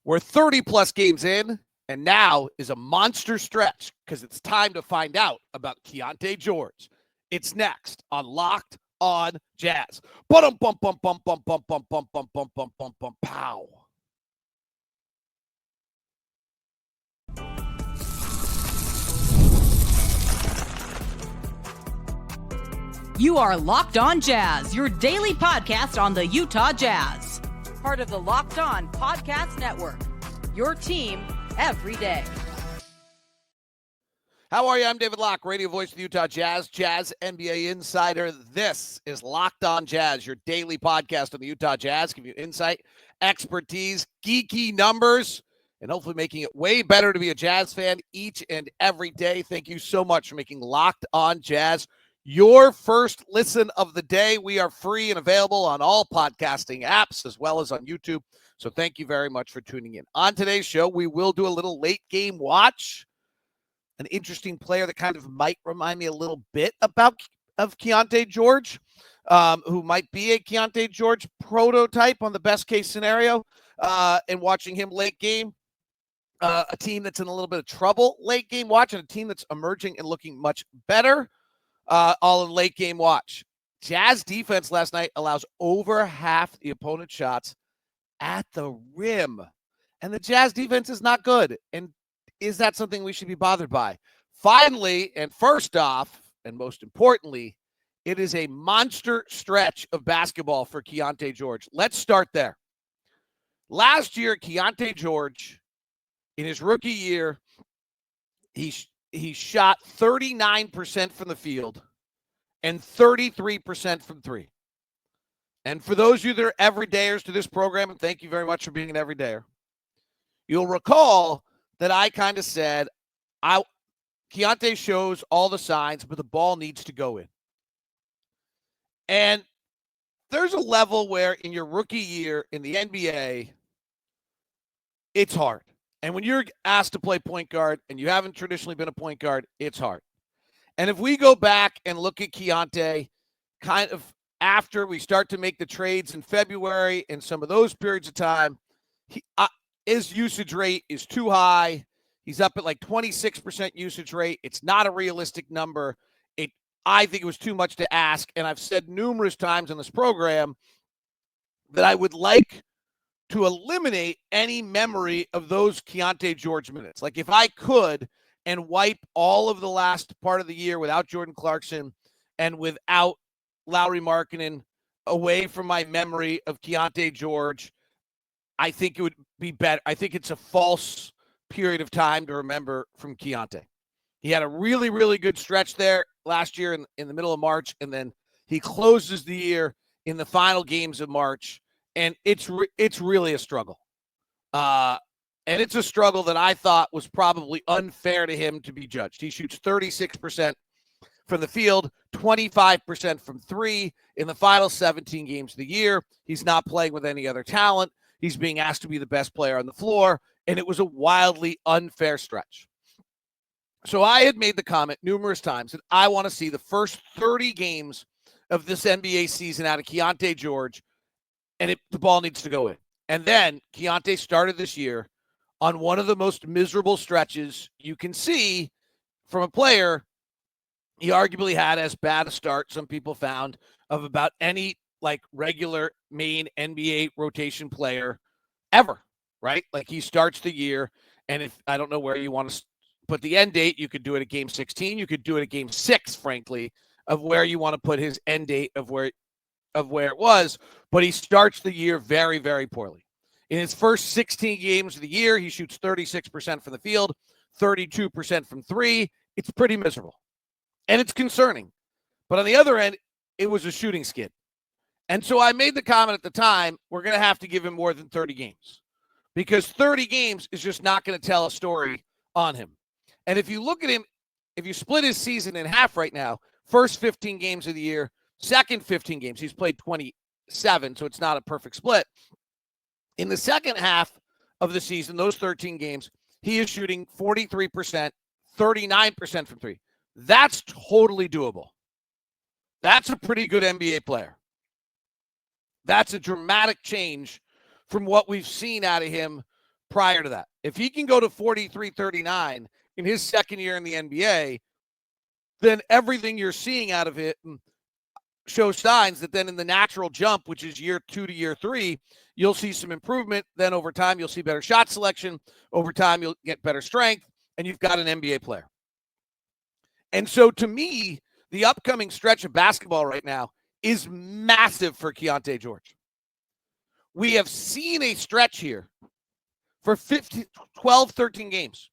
We're 30-plus games in, and now is a monster stretch because it's time to find out about Keonte George. It's next on Locked on Jazz. Bum bum bum bum bum bum bum bum bum bum bum bum bum pow. You are Locked on Jazz, your daily podcast on the Utah Jazz. Part of the Locked on Podcast Network. Your team every day. How are you? I'm David Locke, radio voice of the Utah Jazz, Jazz NBA insider. This is Locked on Jazz, your daily podcast on the Utah Jazz. Give you insight, expertise, geeky numbers, and hopefully making it way better to be a Jazz fan each and every day. Thank you so much for making Locked on Jazz your first listen of the day. We are free and available on all podcasting apps as well as on YouTube. So thank you very much for tuning in. On today's show, we will do a little late game watch. An interesting player that kind of might remind me a little bit of Keonte George, who might be a Keonte George prototype on the best case scenario. And watching him late game, a team that's in a little bit of trouble late game watch, and a team that's emerging and looking much better. All in late game watch. Jazz defense last night allows over half the opponent's shots at the rim. And the Jazz defense is not good. And is that something we should be bothered by? Finally, and first off, and most importantly, it is a monster stretch of basketball for Keonte George. Let's start there. Last year, Keonte George, in his rookie year, he shot 39% from the field and 33% from three. And for those of you that are everydayers to this program, and thank you very much for being an everydayer, you'll recall that I kind of said, Keonte shows all the signs, but the ball needs to go in. And there's a level where in your rookie year in the NBA, it's hard. And when you're asked to play point guard and you haven't traditionally been a point guard, it's hard. And if we go back and look at Keonte kind of after we start to make the trades in February and some of those periods of time, his usage rate is too high. He's up at like 26% usage rate. It's not a realistic number. I think it was too much to ask. And I've said numerous times on this program that I would like to eliminate any memory of those Keonte George minutes. Like if I could and wipe all of the last part of the year without Jordan Clarkson and without Lauri Markkanen away from my memory of Keonte George, I think it would be better. I think it's a false period of time to remember from Keonte. He had a really, really good stretch there last year in the middle of March, and then he closes the year in the final games of March. And it's really a struggle. And it's a struggle that I thought was probably unfair to him to be judged. He shoots 36% from the field, 25% from three in the final 17 games of the year. He's not playing with any other talent. He's being asked to be the best player on the floor, and it was a wildly unfair stretch. So I had made the comment numerous times that I want to see the first 30 games of this NBA season out of Keonte George, and the ball needs to go in. And then Keonte started this year on one of the most miserable stretches you can see from a player. He arguably had as bad a start, some people found, of about any like regular main NBA rotation player ever, right? Like he starts the year, and if I don't know where you want to put the end date, you could do it at game 16. You could do it at game 6, frankly, of where you want to put his end date of where it was, but he starts the year very, very poorly. In his first 16 games of the year, he shoots 36% from the field, 32% from three. It's pretty miserable, and it's concerning. But on the other end, it was a shooting skid. And so I made the comment at the time, we're going to have to give him more than 30 games because 30 games is just not going to tell a story on him. And if you look at him, if you split his season in half right now, first 15 games of the year, second 15 games, he's played 27, so it's not a perfect split. In the second half of the season, those 13 games, he is shooting 43%, 39% from three. That's totally doable. That's a pretty good NBA player. That's a dramatic change from what we've seen out of him prior to that. If he can go to 43-39 in his second year in the NBA, then everything you're seeing out of it shows signs that then in the natural jump, which is year 2 to year 3, you'll see some improvement. Then over time, you'll see better shot selection. Over time, you'll get better strength, and you've got an NBA player. And so to me, the upcoming stretch of basketball right now is massive for Keonte George. We have seen a stretch here for 12, 13 games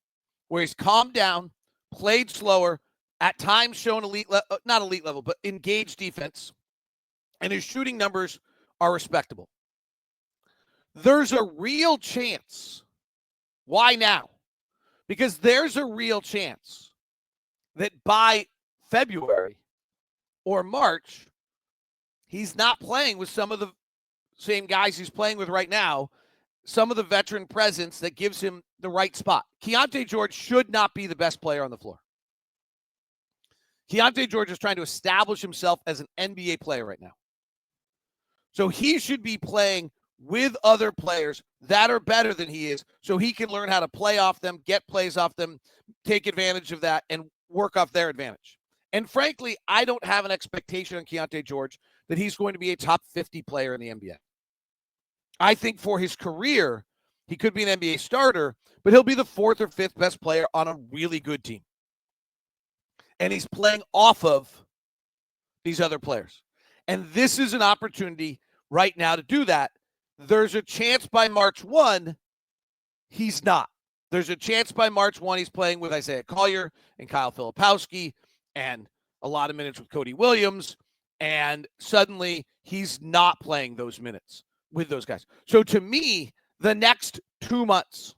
where he's calmed down, played slower, at times shown not elite level, but engaged defense, and his shooting numbers are respectable. There's a real chance. Why now? Because there's a real chance that by February or March, he's not playing with some of the same guys he's playing with right now, some of the veteran presence that gives him the right spot. Keonte George should not be the best player on the floor. Keonte George is trying to establish himself as an NBA player right now. So he should be playing with other players that are better than he is so he can learn how to play off them, get plays off them, take advantage of that, and work off their advantage. And frankly, I don't have an expectation on Keonte George that he's going to be a top 50 player in the NBA. I think for his career, he could be an NBA starter, but he'll be the 4th or 5th best player on a really good team. And he's playing off of these other players. And this is an opportunity right now to do that. There's a chance by March 1, he's not. There's a chance by March 1, he's playing with Isaiah Collier and Kyle Filipowski and a lot of minutes with Cody Williams. And suddenly he's not playing those minutes with those guys. So to me, the next 2 months,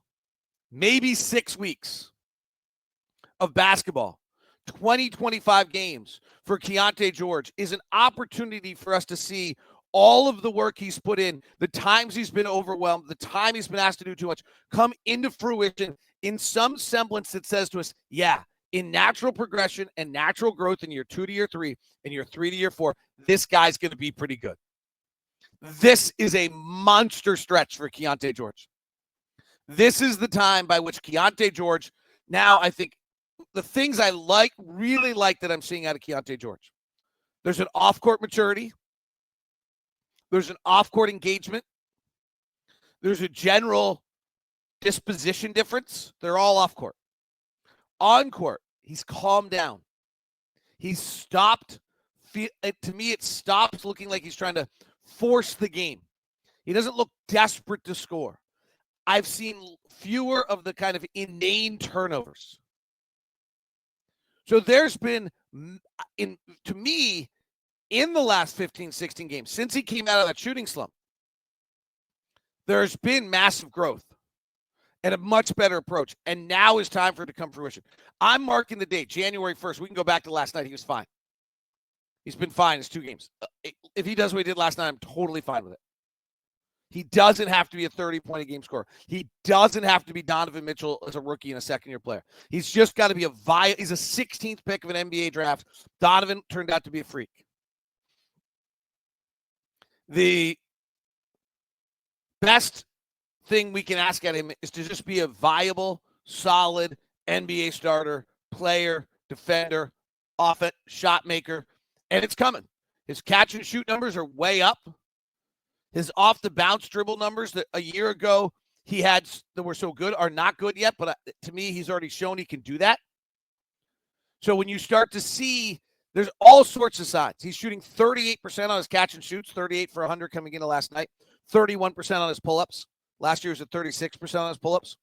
maybe 6 weeks of basketball, 20, 25 games for Keonte George is an opportunity for us to see all of the work he's put in, the times he's been overwhelmed, the time he's been asked to do too much, come into fruition in some semblance that says to us, yeah, in natural progression and natural growth in year 2 to year 3 and year 3 to year 4, this guy's going to be pretty good. This is a monster stretch for Keonte George. This is the time by which Keonte George, now I think, the things I really like that I'm seeing out of Keonte George. There's an off-court maturity. There's an off-court engagement. There's a general disposition difference. They're all off-court. On-court, he's calmed down. He's stopped. To me, it stops looking like he's trying to force the game. He doesn't look desperate to score. I've seen fewer of the kind of inane turnovers. So there's been, to me, in the last 15, 16 games, since he came out of that shooting slump, there's been massive growth and a much better approach. And now is time for it to come to fruition. I'm marking the date, January 1st. We can go back to last night. He was fine. He's been fine. It's 2 games. If he does what he did last night, I'm totally fine with it. He doesn't have to be a 30-point a game scorer. He doesn't have to be Donovan Mitchell as a rookie and a second-year player. He's just got to be he's a 16th pick of an NBA draft. Donovan turned out to be a freak. The best thing we can ask at him is to just be a viable, solid NBA starter, player, defender, offense, shot maker, and it's coming. His catch and shoot numbers are way up. His off-the-bounce dribble numbers that a year ago he had that were so good are not good yet, but to me, he's already shown he can do that. So when you start to see, there's all sorts of signs. He's shooting 38% on his catch and shoots, 38 for 100 coming into last night, 31% on his pull-ups. Last year was at 36% on his pull-ups.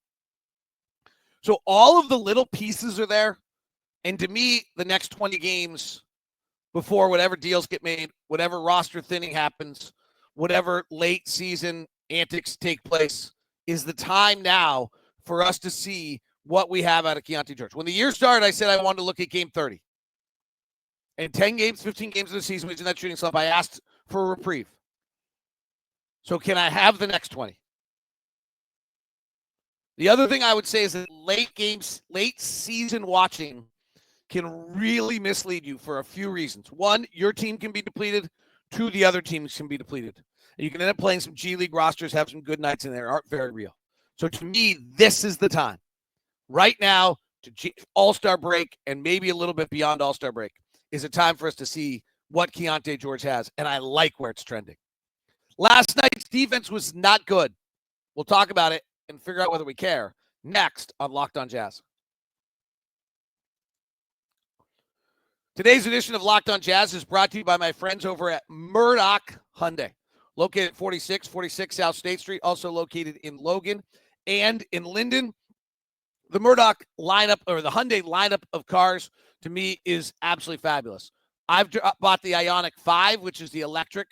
So all of the little pieces are there. And to me, the next 20 games before whatever deals get made, whatever roster thinning happens, whatever late season antics take place, is the time now for us to see what we have out of Keonte George. When the year started, I said I wanted to look at game 30. And 10 games, 15 games of the season, which is in that shooting slump, I asked for a reprieve. So can I have the next 20? The other thing I would say is that late season watching can really mislead you for a few reasons. One, your team can be depleted. 2, the other teams can be depleted. And you can end up playing some G-League rosters, have some good nights in there, aren't very real. So to me, this is the time right now to All-Star break and maybe a little bit beyond All-Star break is a time for us to see what Keonte George has, and I like where it's trending. Last night's defense was not good. We'll talk about it and figure out whether we care next on Locked On Jazz. Today's edition of Locked On Jazz is brought to you by my friends over at Murdoch Hyundai, located at 4646 South State Street, also located in Logan and in Linden. The Murdoch lineup, or the Hyundai lineup of cars, to me is absolutely fabulous. I've bought the Ioniq 5, which is the electric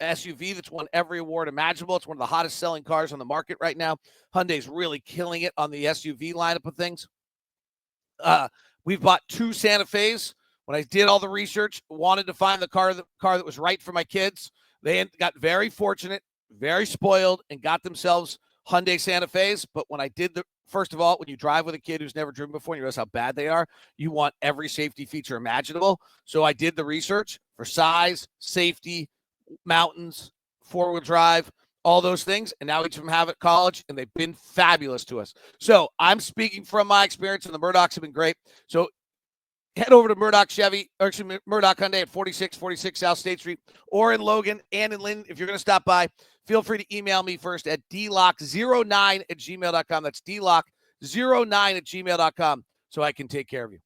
SUV that's won every award imaginable. It's one of the hottest selling cars on the market right now. Hyundai's really killing it on the SUV lineup of things. We've bought 2 Santa Fe's. When I did all the research, wanted to find the car that was right for my kids. They got very fortunate, very spoiled, and got themselves Hyundai Santa Fe's. But when I did first of all, when you drive with a kid who's never driven before and you realize how bad they are, you want every safety feature imaginable. So I did the research for size, safety, mountains, four-wheel drive, all those things. And now each of them have at college, and they've been fabulous to us. So I'm speaking from my experience, and the Murdochs have been great. So head over to Murdoch Hyundai at 4646 South State Street, or in Logan and in Linden. If you're going to stop by, feel free to email me first at dlock09@gmail.com. That's dlock09@gmail.com so I can take care of you.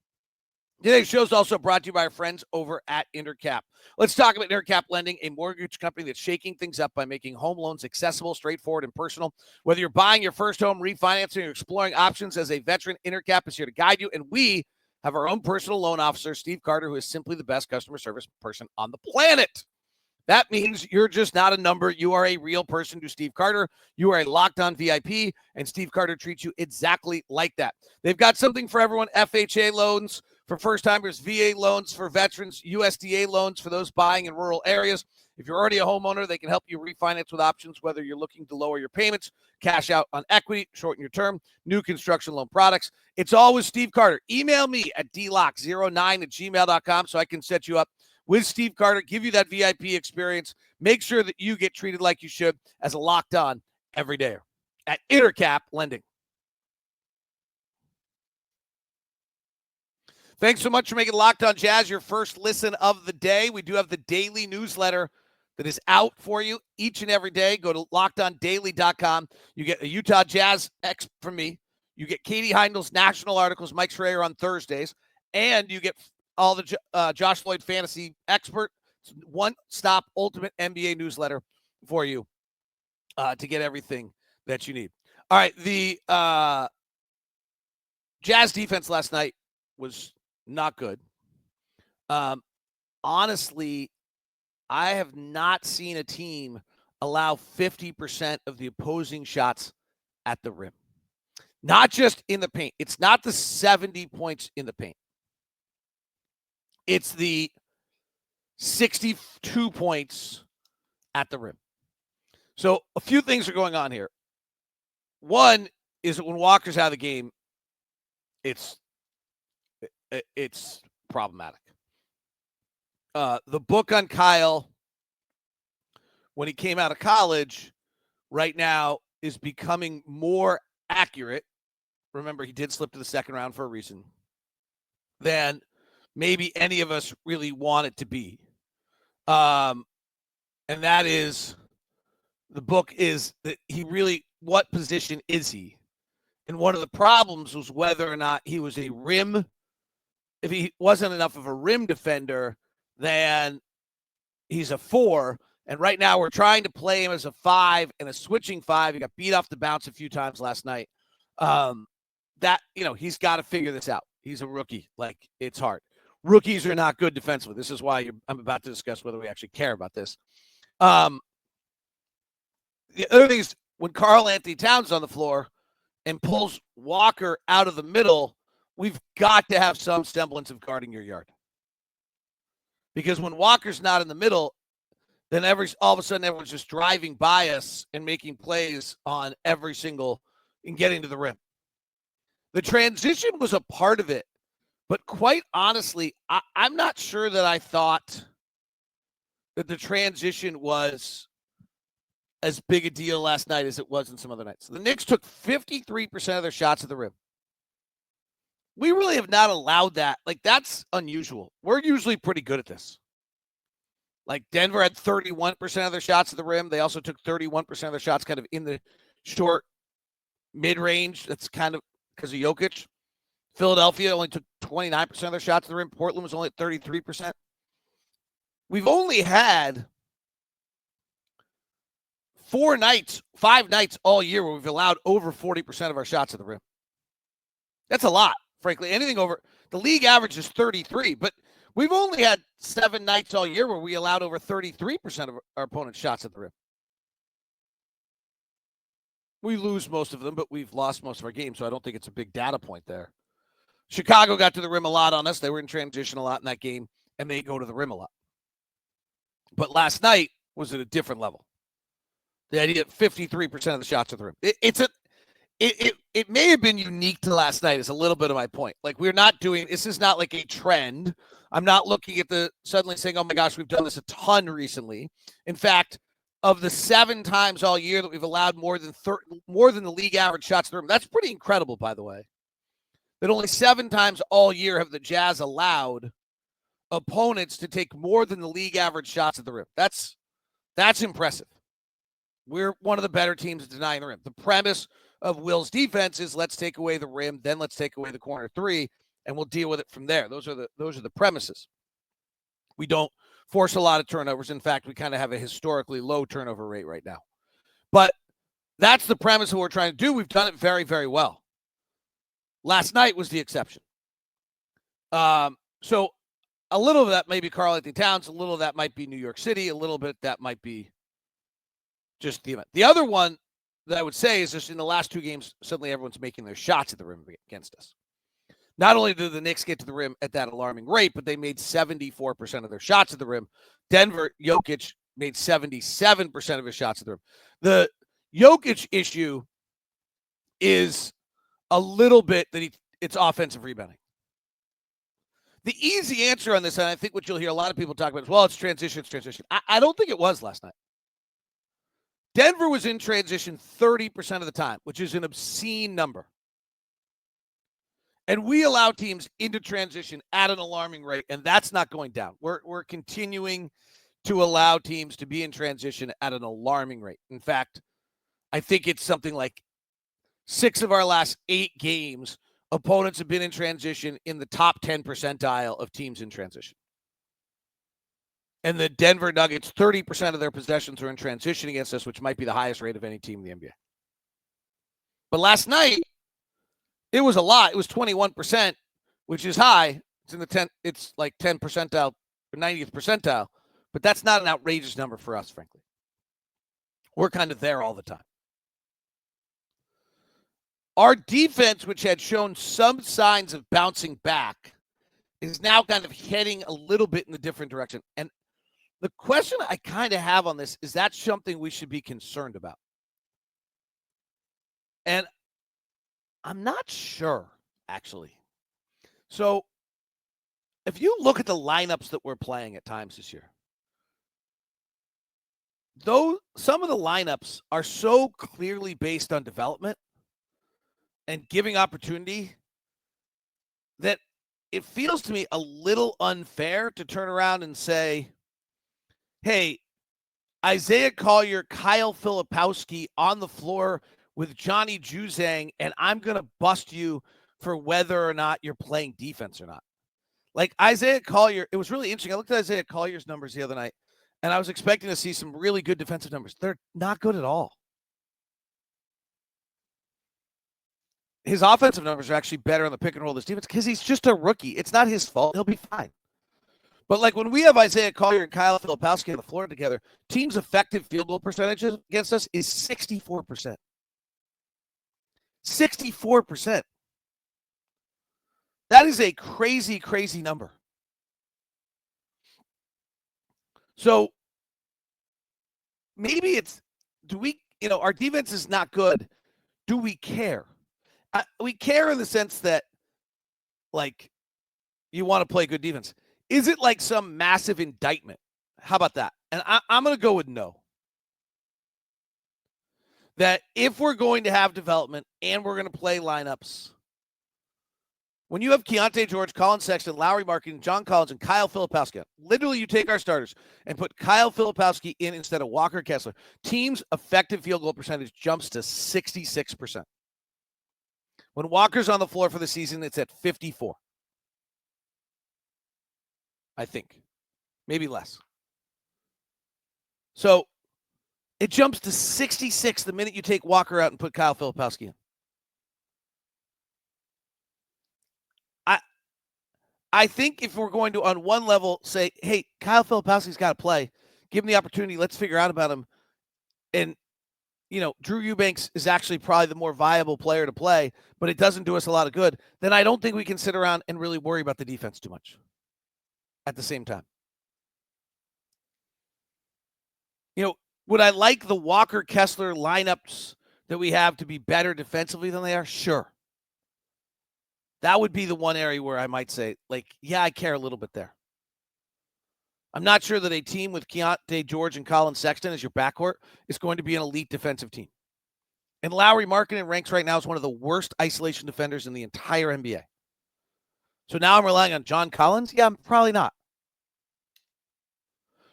Today's show is also brought to you by our friends over at Intercap. Let's talk about Intercap Lending, a mortgage company that's shaking things up by making home loans accessible, straightforward, and personal. Whether you're buying your first home, refinancing, or exploring options as a veteran, Intercap is here to guide you, and we have our own personal loan officer, Steve Carter, who is simply the best customer service person on the planet. That means you're just not a number. You are a real person to Steve Carter. You are a locked-on VIP, and Steve Carter treats you exactly like that. They've got something for everyone: FHA loans for first-timers, VA loans for veterans, USDA loans for those buying in rural areas. If you're already a homeowner, they can help you refinance with options, whether you're looking to lower your payments, cash out on equity, shorten your term, new construction loan products. It's all with Steve Carter. Email me at dlock09@gmail.com so I can set you up with Steve Carter, give you that VIP experience. Make sure that you get treated like you should as a locked on every day at Intercap Lending. Thanks so much for making Locked On Jazz your first listen of the day. We do have the daily newsletter that is out for you each and every day. Go to lockedondaily.com. You get a Utah Jazz X from me. You get Katie Heindel's national articles, Mike Schreier on Thursdays, and you get all the Josh Lloyd fantasy expert, one-stop ultimate NBA newsletter for you to get everything that you need. All right, the Jazz defense last night was not good. Honestly, I have not seen a team allow 50% of the opposing shots at the rim. Not just in the paint. It's not the 70 points in the paint. It's the 62 points at the rim. So a few things are going on here. One is that when Walker's out of the game, it's problematic. The book on Kyle, when he came out of college, right now is becoming more accurate. Remember, he did slip to the second round for a reason. Than maybe any of us really want it to be. And that is, the book is that he really, what position is he? And one of the problems was whether or not he was a rim. If he wasn't enough of a rim defender, then he's a 4. And right now we're trying to play him as a 5 and a switching 5. He got beat off the bounce a few times last night. He's got to figure this out. He's a rookie. Like, it's hard. Rookies are not good defensively. This is why I'm about to discuss whether we actually care about this. The other thing is when Karl-Anthony Towns on the floor and pulls Walker out of the middle, we've got to have some semblance of guarding your yard. Because when Walker's not in the middle, then all of a sudden everyone's just driving by us and making plays on every single and getting to the rim. The transition was a part of it. But quite honestly, I'm not sure that I thought that the transition was as big a deal last night as it was in some other nights. The Knicks took 53% of their shots at the rim. We really have not allowed that. Like, that's unusual. We're usually pretty good at this. Like, Denver had 31% of their shots at the rim. They also took 31% of their shots kind of in the short mid-range. That's kind of because of Jokic. Philadelphia only took 29% of their shots at the rim. Portland was only at 33%. We've only had 5 nights all year where we've allowed over 40% of our shots at the rim. That's a lot, frankly. Anything over the league average is 33, but we've only had 7 nights all year where we allowed over 33% of our opponent's shots at the rim. We lose most of them, but we've lost most of our games, so I don't think it's a big data point there. Chicago got to the rim a lot on us. They were in transition a lot in that game, and they go to the rim a lot. But last night was at a different level. The idea of 53% of the shots at the rim. It may have been unique to last night is a little bit of my point. Like, we're not doing, this is not like a trend. I'm not looking at suddenly saying, oh my gosh, we've done this a ton recently. In fact, of the 7 times all year that we've allowed more than the league average shots at the rim, that's pretty incredible, by the way. That only 7 times all year have the Jazz allowed opponents to take more than the league average shots at the rim. That's impressive. We're one of the better teams at denying the rim. The premise of Will's defense is let's take away the rim, then let's take away the corner 3, and we'll deal with it from there. Those are the premises. We don't force a lot of turnovers. In fact, we kind of have a historically low turnover rate right now. But that's the premise of what we're trying to do. We've done it very, very well. Last night was the exception. So a little of that may be Karl-Anthony Towns, a little of that might be New York City, a little bit that might be just the event. The other one that I would say is just in the last 2 games, suddenly everyone's making their shots at the rim against us. Not only did the Knicks get to the rim at that alarming rate, but they made 74% of their shots at the rim. Denver, Jokic made 77% of his shots at the rim. The Jokic issue is a little bit that it's offensive rebounding. The easy answer on this, and I think what you'll hear a lot of people talk about is, well, it's transition. I don't think it was last night. Denver was in transition 30% of the time, which is an obscene number. And we allow teams into transition at an alarming rate, and that's not going down. We're continuing to allow teams to be in transition at an alarming rate. In fact, I think it's something like 6 of our last 8 games, opponents have been in transition in the top 10 percentile of teams in transition. And the Denver Nuggets, 30% of their possessions are in transition against us, which might be the highest rate of any team in the NBA. But last night, it was a lot. It was 21%, which is high. It's in the 10. It's like 10 percentile or 90th percentile. But that's not an outrageous number for us, frankly. We're kind of there all the time. Our defense, which had shown some signs of bouncing back, is now kind of heading a little bit in the different direction. And the question I kind of have on this is that something we should be concerned about? And I'm not sure, actually. So if you look at the lineups that we're playing at times this year, though some of the lineups are so clearly based on development and giving opportunity that it feels to me a little unfair to turn around and say, hey, Isaiah Collier, Kyle Filipowski on the floor with Johnny Juzang, and I'm going to bust you for whether or not you're playing defense or not. Like Isaiah Collier, it was really interesting. I looked at Isaiah Collier's numbers the other night, and I was expecting to see some really good defensive numbers. They're not good at all. His offensive numbers are actually better on the pick and roll this defense because he's just a rookie. It's not his fault. He'll be fine. But like when we have Isaiah Collier and Kyle Filipowski on the floor together, teams' effective field goal percentages against us is 64%. 64%. That is a crazy, crazy number. So maybe it's, our defense is not good. Do we care? We care in the sense that, like, you want to play good defense. Is it like some massive indictment? How about that? And I'm going to go with no. that if we're going to have development and we're going to play lineups, when you have Keonte George, Colin Sexton, Lauri Markkanen, John Collins, and Kyle Filipowski, literally you take our starters and put Kyle Filipowski in instead of Walker Kessler, team's effective field goal percentage jumps to 66%. When Walker's on the floor for the season, it's at 54. I think. Maybe less. So it jumps to 66 the minute you take Walker out and put Kyle Filipowski in. I think if we're going to, on one level, say, hey, Kyle Filipowski's got to play, give him the opportunity, let's figure out about him. And, Drew Eubanks is actually probably the more viable player to play, but it doesn't do us a lot of good. Then I don't think we can sit around and really worry about the defense too much at the same time. Would I like the Walker Kessler lineups that we have to be better defensively than they are? Sure. That would be the one area where I might say, I care a little bit there. I'm not sure that a team with Keonte George and Colin Sexton as your backcourt is going to be an elite defensive team. And Lauri Markkanen ranks right now as one of the worst isolation defenders in the entire NBA. So now I'm relying on John Collins? Yeah, I'm probably not.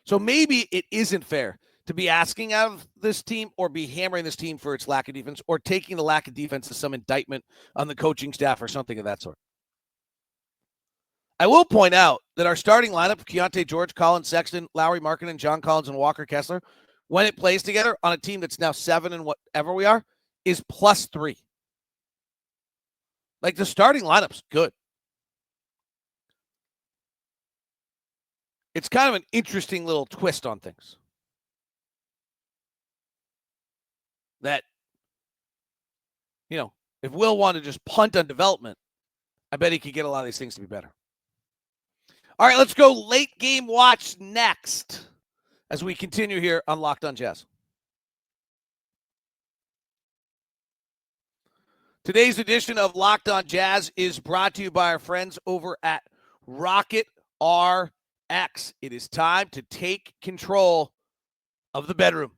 So maybe it isn't fair to be asking out of this team or be hammering this team for its lack of defense or taking the lack of defense as some indictment on the coaching staff or something of that sort. I will point out that our starting lineup of Keonte George, Colin Sexton, Lauri Markkanen, John Collins, and Walker Kessler, when it plays together on a team that's now 7 and whatever we are, is +3. The starting lineup's good. It's kind of an interesting little twist on things. That, if Will wanted to just punt on development, I bet he could get a lot of these things to be better. All right, let's go late game watch next as we continue here on Locked on Jazz. Today's edition of Locked on Jazz is brought to you by our friends over at Rocket RX. It is time to take control of the bedroom.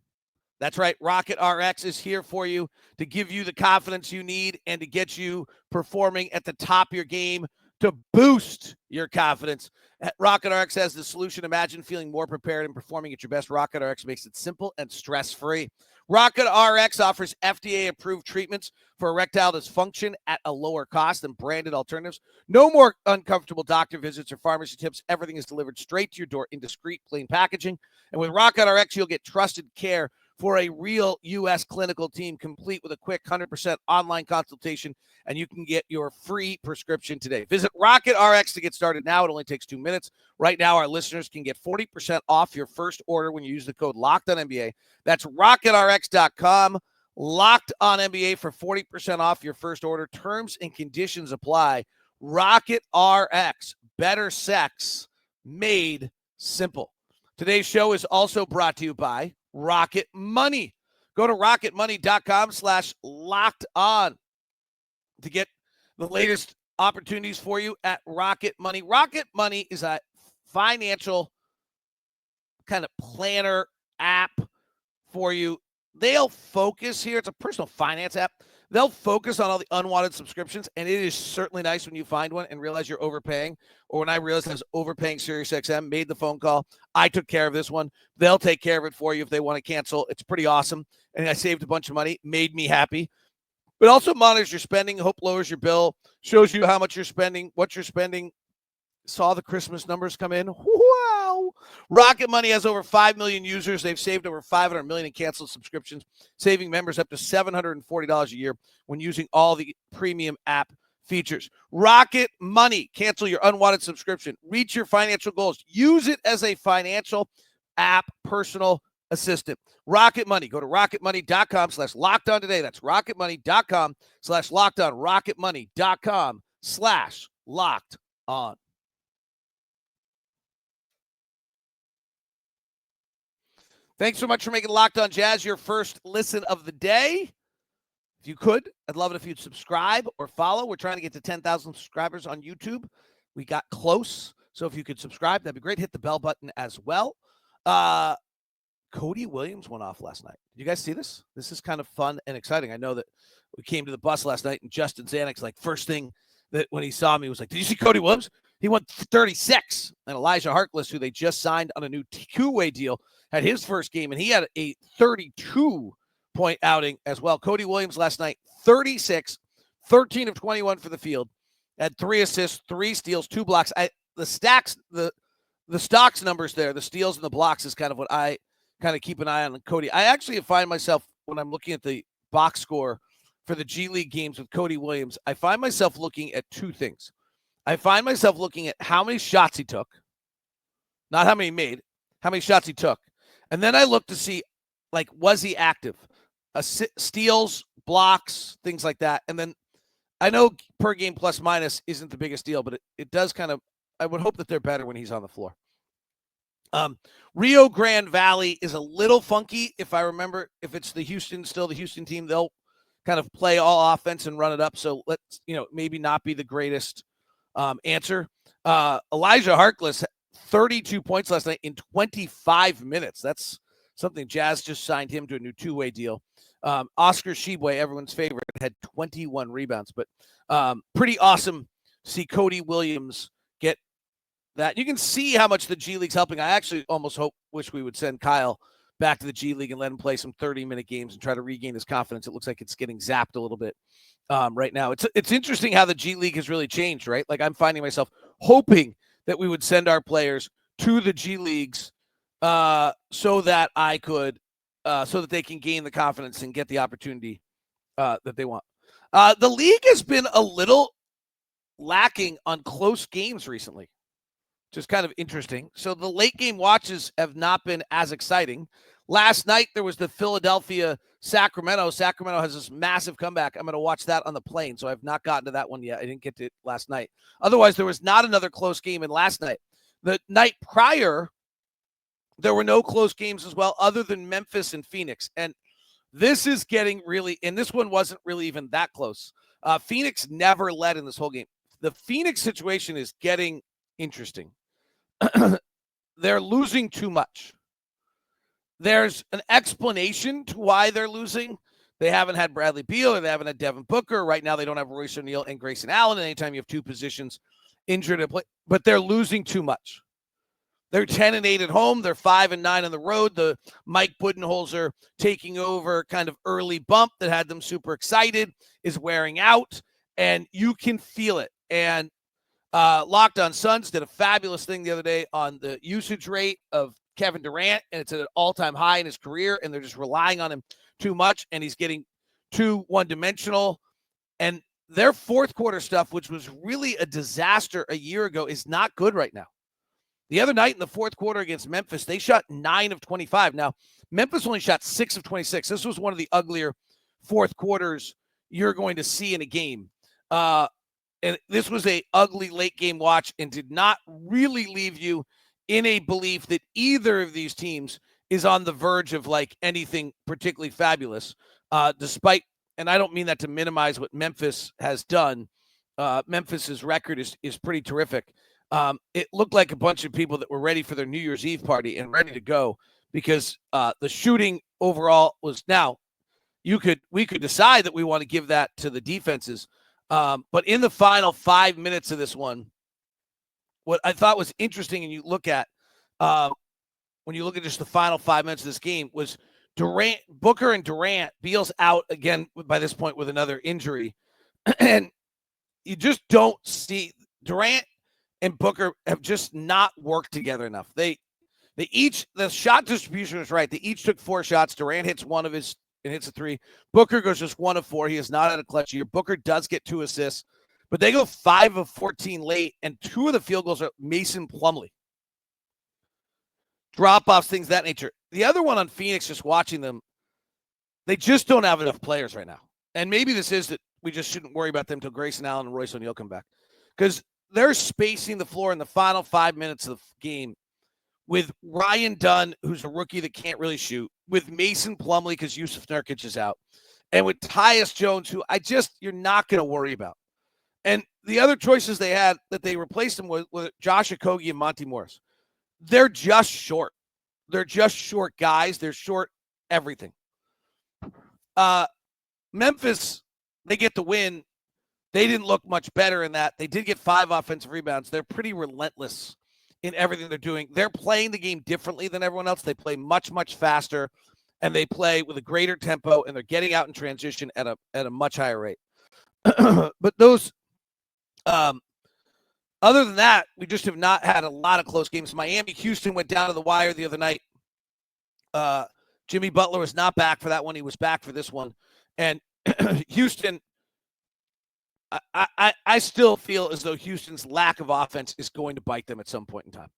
That's right. Rocket RX is here for you to give you the confidence you need and to get you performing at the top of your game to boost your confidence. Rocket RX has the solution. Imagine feeling more prepared and performing at your best. Rocket RX makes it simple and stress-free. Rocket RX offers FDA-approved treatments for erectile dysfunction at a lower cost than branded alternatives. No more uncomfortable doctor visits or pharmacy tips. Everything is delivered straight to your door in discreet, plain packaging. And with Rocket RX, you'll get trusted care for a real U.S. clinical team, complete with a quick 100% online consultation, and you can get your free prescription today. Visit Rocket RX to get started now. It only takes 2 minutes. Right now, our listeners can get 40% off your first order when you use the code LOCKEDONNBA. That's RocketRx.com. Locked on NBA for 40% off your first order. Terms and conditions apply. Rocket RX. Better sex made simple. Today's show is also brought to you by Rocket Money. Go to rocketmoney.com/locked-on to get the latest opportunities for you at Rocket Money. Rocket Money is a financial kind of planner app for you. They'll focus here. It's a personal finance app. They'll focus on all the unwanted subscriptions, and it is certainly nice when you find one and realize you're overpaying. Or when I realized I was overpaying SiriusXM, made the phone call. I took care of this one. They'll take care of it for you if they want to cancel. It's pretty awesome. And I saved a bunch of money, made me happy. But also monitors your spending, hope lowers your bill, shows you how much you're spending, what you're spending. Saw the Christmas numbers come in. Wow. Rocket Money has over 5 million users. They've saved over $500 million in canceled subscriptions, saving members up to $740 a year when using all the premium app features. Rocket Money. Cancel your unwanted subscription. Reach your financial goals. Use it as a financial app personal assistant. Rocket Money. Go to rocketmoney.com/lockedon today. That's rocketmoney.com/lockedon. rocketmoney.com/locked-on. Thanks so much for making Locked on Jazz your first listen of the day. If you could, I'd love it if you'd subscribe or follow. We're trying to get to 10,000 subscribers on YouTube. We got close. So if you could subscribe, that'd be great. Hit the bell button as well. Cody Williams went off last night. Did you guys see this? This is kind of fun and exciting. I know that we came to the bus last night, and Justin Zanuck's like, first thing that when he saw me was like, did you see Cody Williams? He won 36. And Elijah Harkless, who they just signed on a new two-way deal, had his first game, and he had a 32-point outing as well. Cody Williams last night, 36, 13 of 21 for the field, had 3 assists, 3 steals, 2 blocks. The stocks numbers there, the steals and the blocks is kind of what I kind of keep an eye on Cody. I actually find myself, when I'm looking at the box score for the G-League games with Cody Williams, I find myself looking at 2 things. I find myself looking at how many shots he took, not how many he made, how many shots he took. And then I look to see, like, was he active? Steals, blocks, things like that. And then I know per game plus minus isn't the biggest deal, but it does kind of, I would hope that they're better when he's on the floor. Rio Grande Valley is a little funky. If I remember, if it's the Houston team, they'll kind of play all offense and run it up. So let's, maybe not be the greatest answer. Elijah Harkless, 32 points last night in 25 minutes. That's something. Jazz just signed him to a new 2-way deal. Oscar Tshiebwe, everyone's favorite, had 21 rebounds, but pretty awesome to see Cody Williams get that. You can see how much the G League's helping. I actually almost wish we would send Kyle back to the G League and let him play some 30-minute games and try to regain his confidence. It looks like it's getting zapped a little bit right now. It's interesting how the G League has really changed, right? Like, I'm finding myself hoping that we would send our players to the G Leagues so that I could so that they can gain the confidence and get the opportunity that they want. The league has been a little lacking on close games recently, which is kind of interesting. So the late game watches have not been as exciting. Last night, there was the Philadelphia-Sacramento. Sacramento has this massive comeback. I'm going to watch that on the plane, so I've not gotten to that one yet. I didn't get to it last night. Otherwise, there was not another close game in last night. The night prior, there were no close games as well, other than Memphis and Phoenix. And this is getting really, and this one wasn't really even that close. Phoenix never led in this whole game. The Phoenix situation is getting interesting. They're losing too much. There's an explanation to why they're losing. They haven't had Bradley Beal, or they haven't had Devin Booker. Right now, they don't have Royce O'Neal and Grayson Allen. And anytime you have 2 positions injured to play, but they're losing too much. They're 10-8 at home. They're 5-9 on the road. The Mike Budenholzer taking over kind of early bump that had them super excited is wearing out, and you can feel it. And Locked On Suns did a fabulous thing the other day on the usage rate of Kevin Durant, and it's at an all-time high in his career, and they're just relying on him too much, and he's getting too one-dimensional. And their fourth quarter stuff, which was really a disaster a year ago, is not good right now. The other night in the fourth quarter against Memphis, they shot 9 of 25. Now, Memphis only shot 6 of 26. This was one of the uglier fourth quarters you're going to see in a game. And this was a ugly late game watch and did not really leave you in a belief that either of these teams is on the verge of like anything particularly fabulous, despite, and I don't mean that to minimize what Memphis has done. Memphis's record is pretty terrific. It looked like a bunch of people that were ready for their New Year's Eve party and ready to go because the shooting overall was, now we could decide that we want to give that to the defenses. But in the final 5 minutes of this one, what I thought was interesting, and you look at when you look at just the final 5 minutes of this game, was Booker and Durant. Beal's out again by this point with another injury, and you just don't see Durant and Booker have just not worked together enough. They each, the shot distribution is right. They each took 4 shots. Durant hits one of his and hits a 3. Booker goes just 1 of 4. He has not had a clutch year. Booker does get 2 assists, but they go 5 of 14 late, and 2 of the field goals are Mason Plumlee. Drop-offs, things of that nature. The other one on Phoenix, just watching them, they just don't have enough players right now. And maybe this is that we just shouldn't worry about them until Grayson Allen and Royce O'Neal come back. Because they're spacing the floor in the final 5 minutes of the game with Ryan Dunn, who's a rookie that can't really shoot, with Mason Plumlee because Yusuf Nurkic is out, and with Tyus Jones, who you're not going to worry about. And the other choices they had that they replaced him with Josh Okogie and Monty Morris. They're just short. They're just short guys. They're short everything. Memphis, they get the win. They didn't look much better in that. They did get 5 offensive rebounds. They're pretty relentless in everything they're doing. They're playing the game differently than everyone else. They play much, much faster, and they play with a greater tempo, and they're getting out in transition at a much higher rate. But those, other than that, we just have not had a lot of close games. Miami, Houston went down to the wire the other night. Jimmy Butler was not back for that one. He was back for this one. And Houston, I still feel as though Houston's lack of offense is going to bite them at some point in time.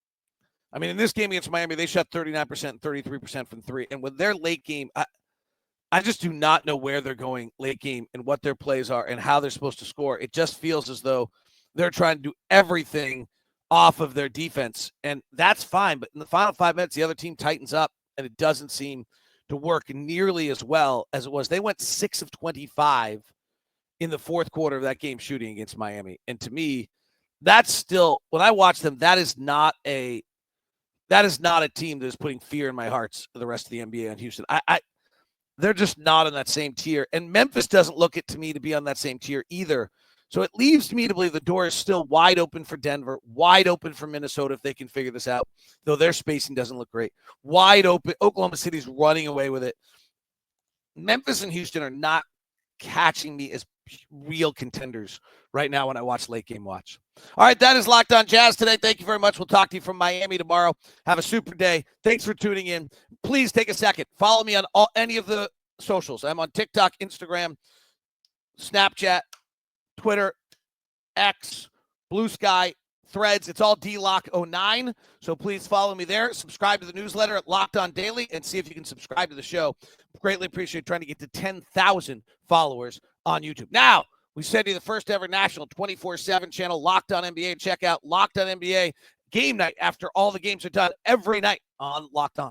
I mean, in this game against Miami, they shot 39% and 33% from three. And with their late game, I just do not know where they're going late game and what their plays are and how they're supposed to score. It just feels as though they're trying to do everything off of their defense. And that's fine. But in the final 5 minutes, the other team tightens up, and it doesn't seem to work nearly as well as it was. They went 6 of 25 in the fourth quarter of that game shooting against Miami. And to me, that's still, when I watch them, that is not a team that is putting fear in my hearts for the rest of the NBA on Houston. They're just not on that same tier. And Memphis doesn't look it to me to be on that same tier either. So it leaves me to believe the door is still wide open for Denver, wide open for Minnesota if they can figure this out, though their spacing doesn't look great. Wide open. Oklahoma City's running away with it. Memphis and Houston are not catching me as real contenders right now when I watch late game watch. All right, that is Locked On Jazz today. Thank you very much. We'll talk to you from Miami tomorrow. Have a super day. Thanks for tuning in. Please take a second. Follow me on any of the socials. I'm on TikTok, Instagram, Snapchat, Twitter, X, Blue Sky, Threads. It's all DLock09. So please follow me there. Subscribe to the newsletter at Locked On Daily and see if you can subscribe to the show. Greatly appreciate trying to get to 10,000 followers on YouTube. Now, we send you the first ever national 24/7 channel, Locked On NBA. Check out Locked On NBA game night after all the games are done every night on Locked On.